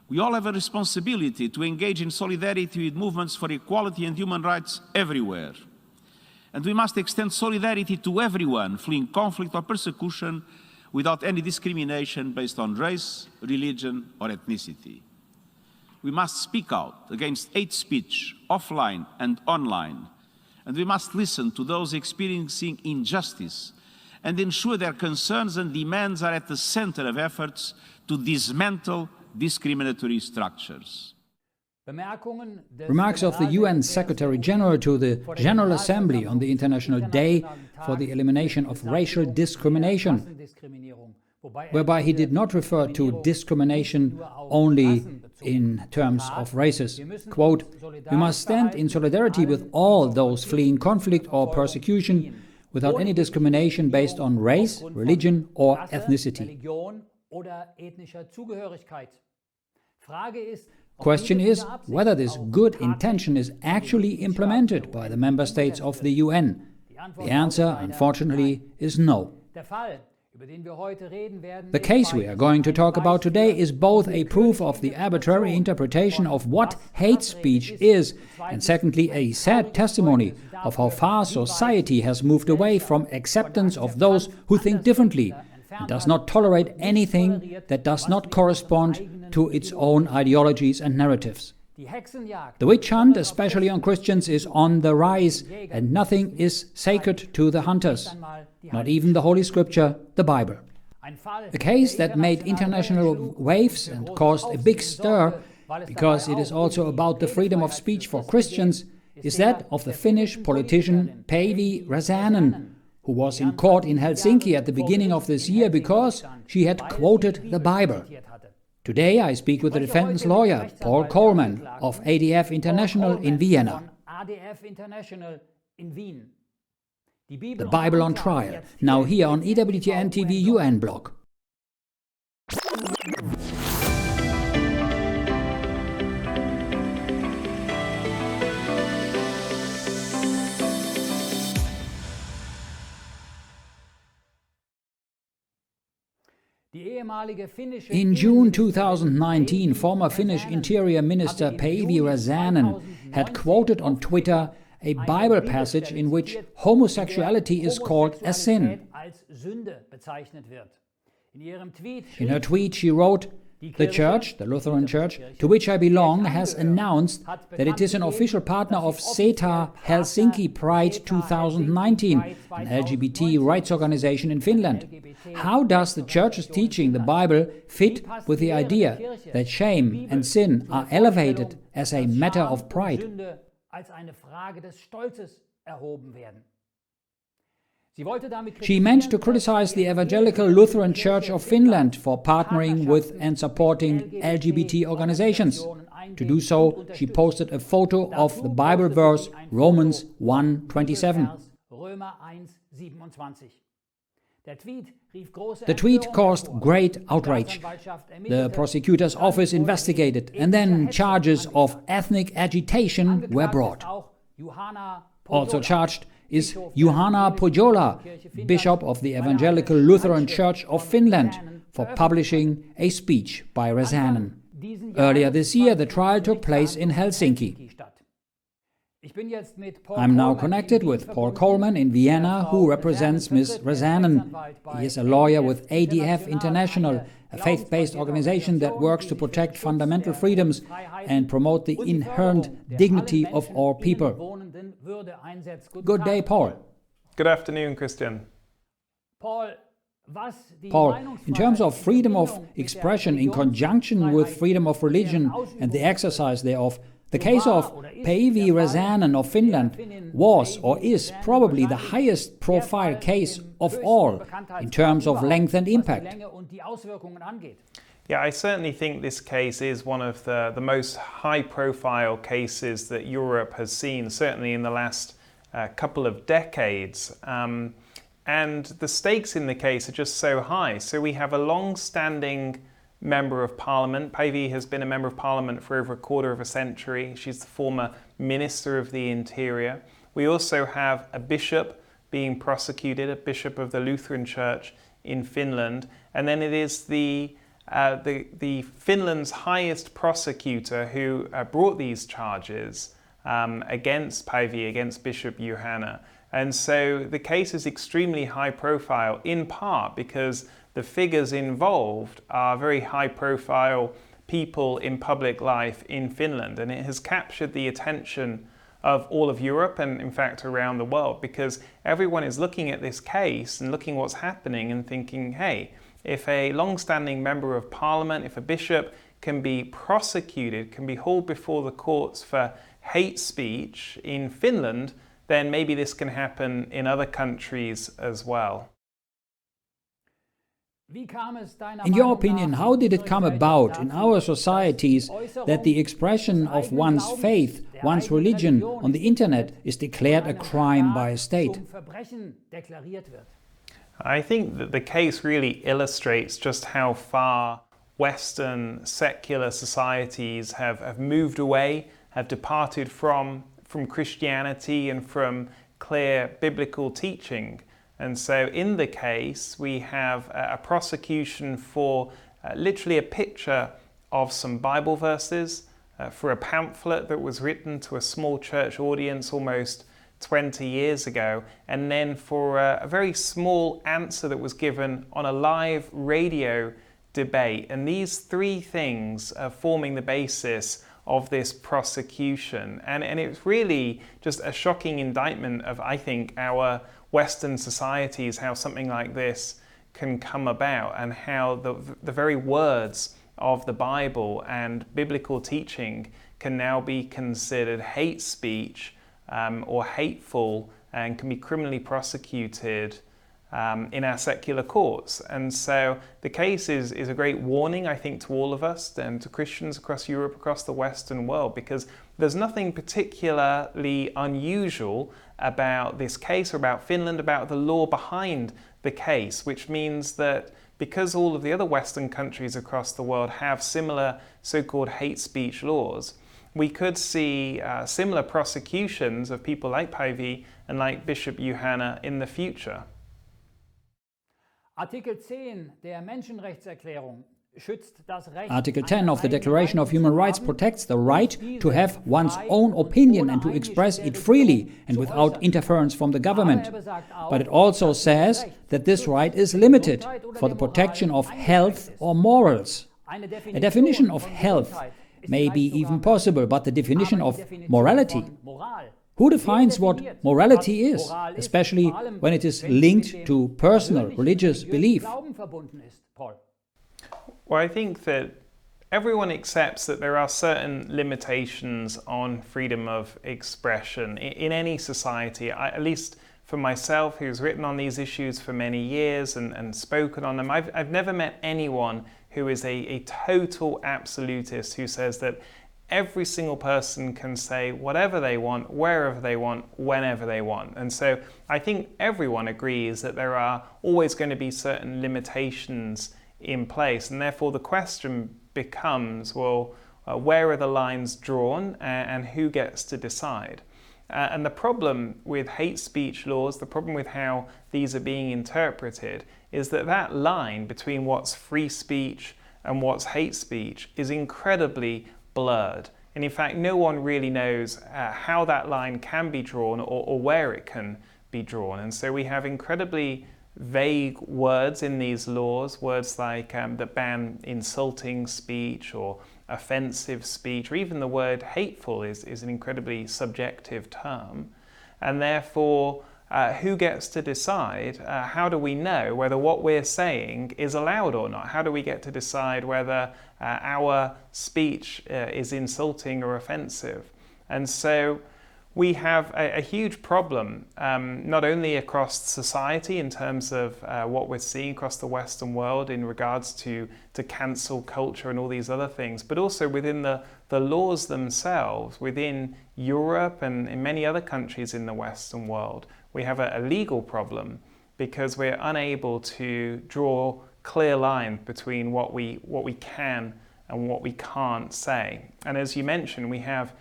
We all have a responsibility to engage in solidarity with movements for equality and human rights everywhere. And we must extend solidarity to everyone fleeing conflict or persecution without any discrimination based on race, religion, or ethnicity. We must speak out against hate speech, offline and online, and we must listen to those experiencing injustice and ensure their concerns and demands are at the center of efforts to dismantle discriminatory structures. Remarks of the UN Secretary-General to the General Assembly on the International Day for the Elimination of Racial Discrimination, whereby he did not refer to discrimination only in terms of races. Quote, "We must stand in solidarity with all those fleeing conflict or persecution without any discrimination based on race, religion or ethnicity." Question is whether this good intention is actually implemented by the member states of the UN. The answer, unfortunately, is no. The case we are going to talk about today is both a proof of the arbitrary interpretation of what hate speech is, and secondly, a sad testimony of how far society has moved away from acceptance of those who think differently and does not tolerate anything that does not correspond to its own ideologies and narratives. The witch hunt, especially on Christians, is on the rise, and nothing is sacred to the hunters, not even the Holy Scripture, the Bible. A case that made international waves and caused a big stir, because it is also about the freedom of speech for Christians, is that of the Finnish politician Päivi Räsänen, who was in court in Helsinki at the beginning of this year because she had quoted the Bible. Today I speak with the defendant's lawyer, Paul Coleman of ADF International in Vienna. The Bible on Trial, now here on EWTN TV UN-BLOG. In June 2019, former Finnish Interior Minister Päivi Räsänen had quoted on Twitter a Bible passage in which homosexuality is called a sin. In her tweet she wrote, "The church, the Lutheran Church, to which I belong, has announced that it is an official partner of SETA Helsinki Pride 2019, an LGBT rights organization in Finland. How does the Church's teaching the Bible fit with the idea that shame and sin are elevated as a matter of pride?" She meant to criticize the Evangelical Lutheran Church of Finland for partnering with and supporting LGBT organizations. To do so, she posted a photo of the Bible verse Romans 1:27. The tweet caused great outrage. The prosecutor's office investigated, and then charges of ethnic agitation were brought. Also charged is Juhana Pohjola, Bishop of the Evangelical Lutheran Church of Finland, for publishing a speech by Räsänen. Earlier this year, the trial took place in Helsinki. I'm now connected with Paul Coleman in Vienna, who represents Ms. Räsänen. He is a lawyer with ADF International, a faith-based organization that works to protect fundamental freedoms and promote the inherent dignity of all people. Good day, Paul. Good afternoon, Christian. Paul, in terms of freedom of expression in conjunction with freedom of religion and the exercise thereof, the case of Päivi Räsänen of Finland was or is probably the highest profile case of all in terms of length and impact. Yeah, I certainly think this case is one of the most high-profile cases that Europe has seen, certainly in the last couple of decades. And the stakes in the case are just so high. So we have a long-standing Member of Parliament. Päivi has been a Member of Parliament for over a quarter of a century. She's the former Minister of the Interior. We also have a bishop being prosecuted, a bishop of the Lutheran Church in Finland. And then it is the the Finland's highest prosecutor who brought these charges against Päivi, against Bishop Johanna. And so the case is extremely high profile, in part because the figures involved are very high profile people in public life in Finland, and it has captured the attention of all of Europe and in fact around the world, because everyone is looking at this case and looking what's happening and thinking, hey, if a long-standing member of parliament, if a bishop can be prosecuted, can be hauled before the courts for hate speech in Finland, then maybe this can happen in other countries as well. In your opinion, how did it come about in our societies that the expression of one's faith, one's religion on the internet is declared a crime by a state? I think that the case really illustrates just how far Western secular societies have moved away, have departed from Christianity and from clear biblical teaching. And so in the case, we have a prosecution for literally a picture of some Bible verses, for a pamphlet that was written to a small church audience almost 20 years ago, and then for a very small answer that was given on a live radio debate. And these three things are forming the basis of this prosecution. And it's really just a shocking indictment of, I think, our Western societies, how something like this can come about, and how the very words of the Bible and biblical teaching can now be considered hate speech or hateful and can be criminally prosecuted in our secular courts. And so the case is a great warning, I think, to all of us and to Christians across Europe, across the Western world, because there's nothing particularly unusual about this case or about Finland, about the law behind the case, which means that because all of the other Western countries across the world have similar so-called hate speech laws, we could see similar prosecutions of people like Päivi and like Bishop Johanna in the future. Article 10 of the Declaration of Human Rights protects the right to have one's own opinion and to express it freely and without interference from the government. But it also says that this right is limited for the protection of health or morals. A definition of health may be even possible, but the definition of morality? Who defines what morality is, especially when it is linked to personal religious belief? Well, I think that everyone accepts that there are certain limitations on freedom of expression in any society. At least for myself, who's written on these issues for many years and spoken on them, I've never met anyone who is a total absolutist who says that every single person can say whatever they want, wherever they want, whenever they want. And so I think everyone agrees that there are always going to be certain limitations in place. And therefore the question becomes, well, where are the lines drawn and who gets to decide? And the problem with hate speech laws, the problem with how these are being interpreted, is that that line between what's free speech and what's hate speech is incredibly blurred. And in fact, no one really knows how that line can be drawn or where it can be drawn. And so we have incredibly vague words in these laws, words like that ban insulting speech or offensive speech, or even the word hateful is an incredibly subjective term. And therefore, who gets to decide? How do we know whether what we're saying is allowed or not? How do we get to decide whether our speech is insulting or offensive? And so we have a huge problem, not only across society in terms of what we're seeing across the Western world in regards to cancel culture and all these other things, but also within the laws themselves, within Europe and in many other countries in the Western world. We have a legal problem because we're unable to draw clear lines between what we can and what we can't say. And as you mentioned, we have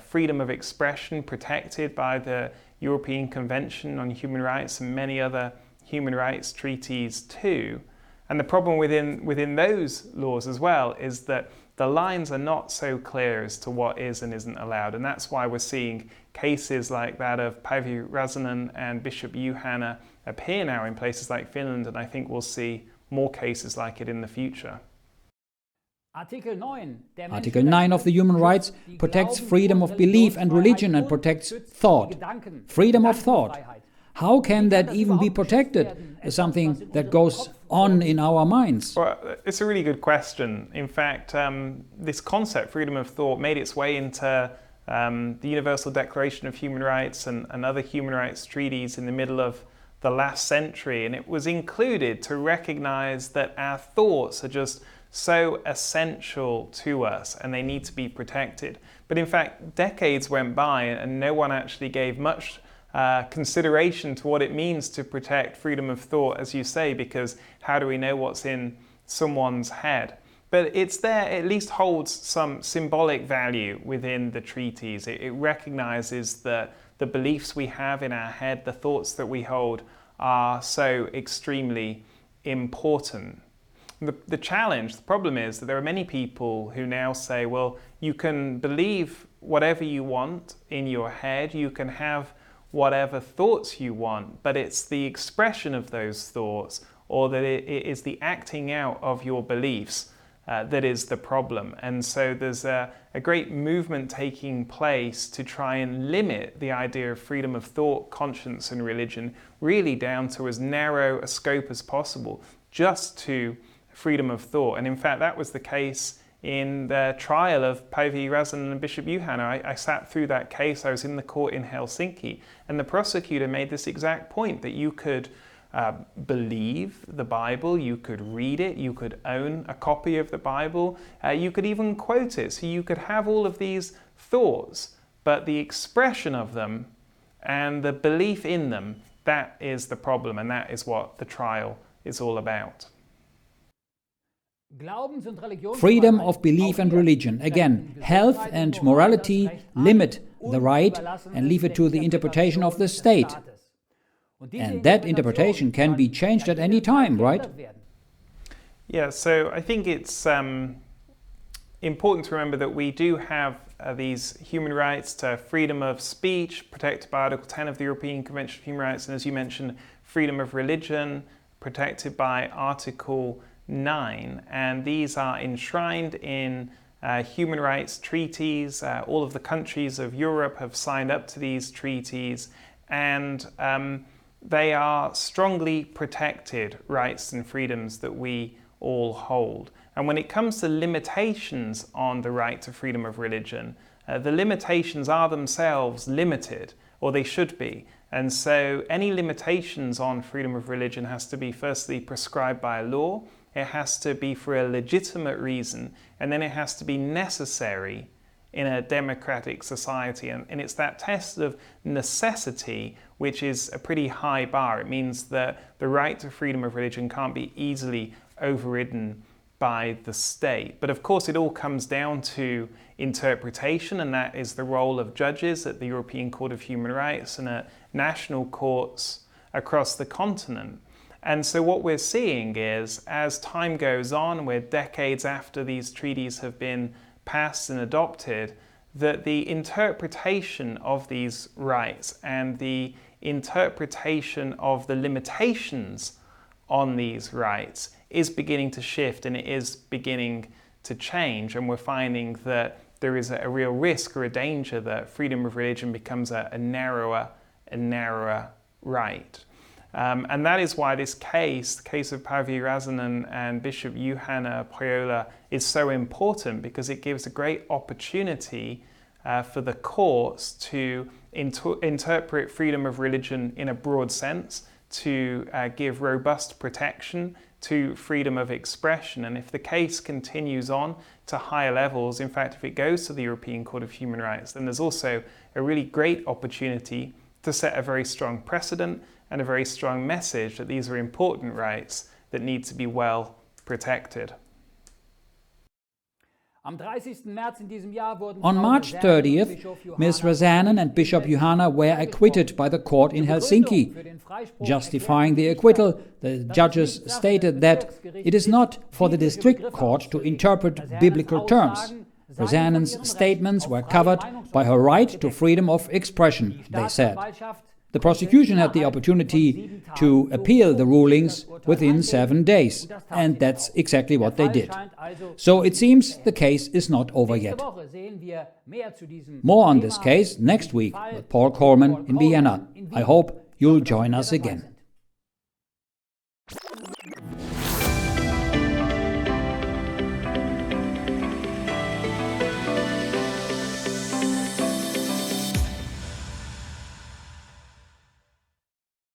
freedom of expression protected by the European Convention on Human Rights and many other human rights treaties too. And the problem within those laws as well is that the lines are not so clear as to what is and isn't allowed. And that's why we're seeing cases like that of Päivi Räsänen and Bishop Juhana appear now in places like Finland, and I think we'll see more cases like it in the future. Article 9 of the Human Rights protects freedom of belief and religion and protects thought, freedom of thought. How can that even be protected as something that goes on in our minds? Well, it's a really good question. In fact, this concept, freedom of thought, made its way into the Universal Declaration of Human Rights and other human rights treaties in the middle of the last century, and it was included to recognize that our thoughts are just so essential to us and they need to be protected. But in fact, decades went by and no one actually gave much consideration to what it means to protect freedom of thought, as you say, because how do we know what's in someone's head? But it's there, it at least holds some symbolic value within the treaties. It recognizes that the beliefs we have in our head, the thoughts that we hold, are so extremely important. The challenge, the problem is that there are many people who now say, well, you can believe whatever you want in your head, you can have whatever thoughts you want, but it's the expression of those thoughts, or that it is the acting out of your beliefs that is the problem. And so there's a great movement taking place to try and limit the idea of freedom of thought, conscience and religion really down to as narrow a scope as possible, just to freedom of thought. And in fact, that was the case in the trial of Päivi Räsänen and Bishop Juhana. I sat through that case. I was in the court in Helsinki, and the prosecutor made this exact point, that you could believe the Bible, you could read it, you could own a copy of the Bible, you could even quote it, so you could have all of these thoughts, but the expression of them and the belief in them, that is the problem, and that is what the trial is all about. Freedom of belief and religion. Again, health and morality limit the right and leave it to the interpretation of the state. And that interpretation can be changed at any time, right? Yeah, so I think it's important to remember that we do have these human rights to freedom of speech, protected by Article 10 of the European Convention of Human Rights, and as you mentioned, freedom of religion, protected by Article 9, and these are enshrined in human rights treaties. All of the countries of Europe have signed up to these treaties, and they are strongly protected rights and freedoms that we all hold. And when it comes to limitations on the right to freedom of religion, the limitations are themselves limited, or they should be. And so any limitations on freedom of religion has to be firstly prescribed by law, it has to be for a legitimate reason, and then it has to be necessary in a democratic society. And it's that test of necessity which is a pretty high bar. It means that the right to freedom of religion can't be easily overridden by the state. But of course it all comes down to interpretation, and that is the role of judges at the European Court of Human Rights and at national courts across the continent. And so what we're seeing is, as time goes on, we're decades after these treaties have been passed and adopted, that the interpretation of these rights and the interpretation of the limitations on these rights is beginning to shift, and it is beginning to change. And we're finding that there is a real risk or a danger that freedom of religion becomes a narrower and narrower right. And that is why this case, the case of Päivi Räsänen and Bishop Juhana Priola, is so important, because it gives a great opportunity for the courts to interpret freedom of religion in a broad sense, to give robust protection to freedom of expression. And if the case continues on to higher levels, in fact, if it goes to the European Court of Human Rights, then there's also a really great opportunity to set a very strong precedent and a very strong message that these are important rights that need to be well protected. On March 30th, Ms. Räsänen and Bishop Johanna were acquitted by the court in Helsinki. Justifying the acquittal, the judges stated that it is not for the district court to interpret biblical terms. Räsänen's statements were covered by her right to freedom of expression, they said. The prosecution had the opportunity to appeal the rulings within 7 days, and that's exactly what they did. So it seems the case is not over yet. More on this case next week with Paul Coleman in Vienna. I hope you'll join us again.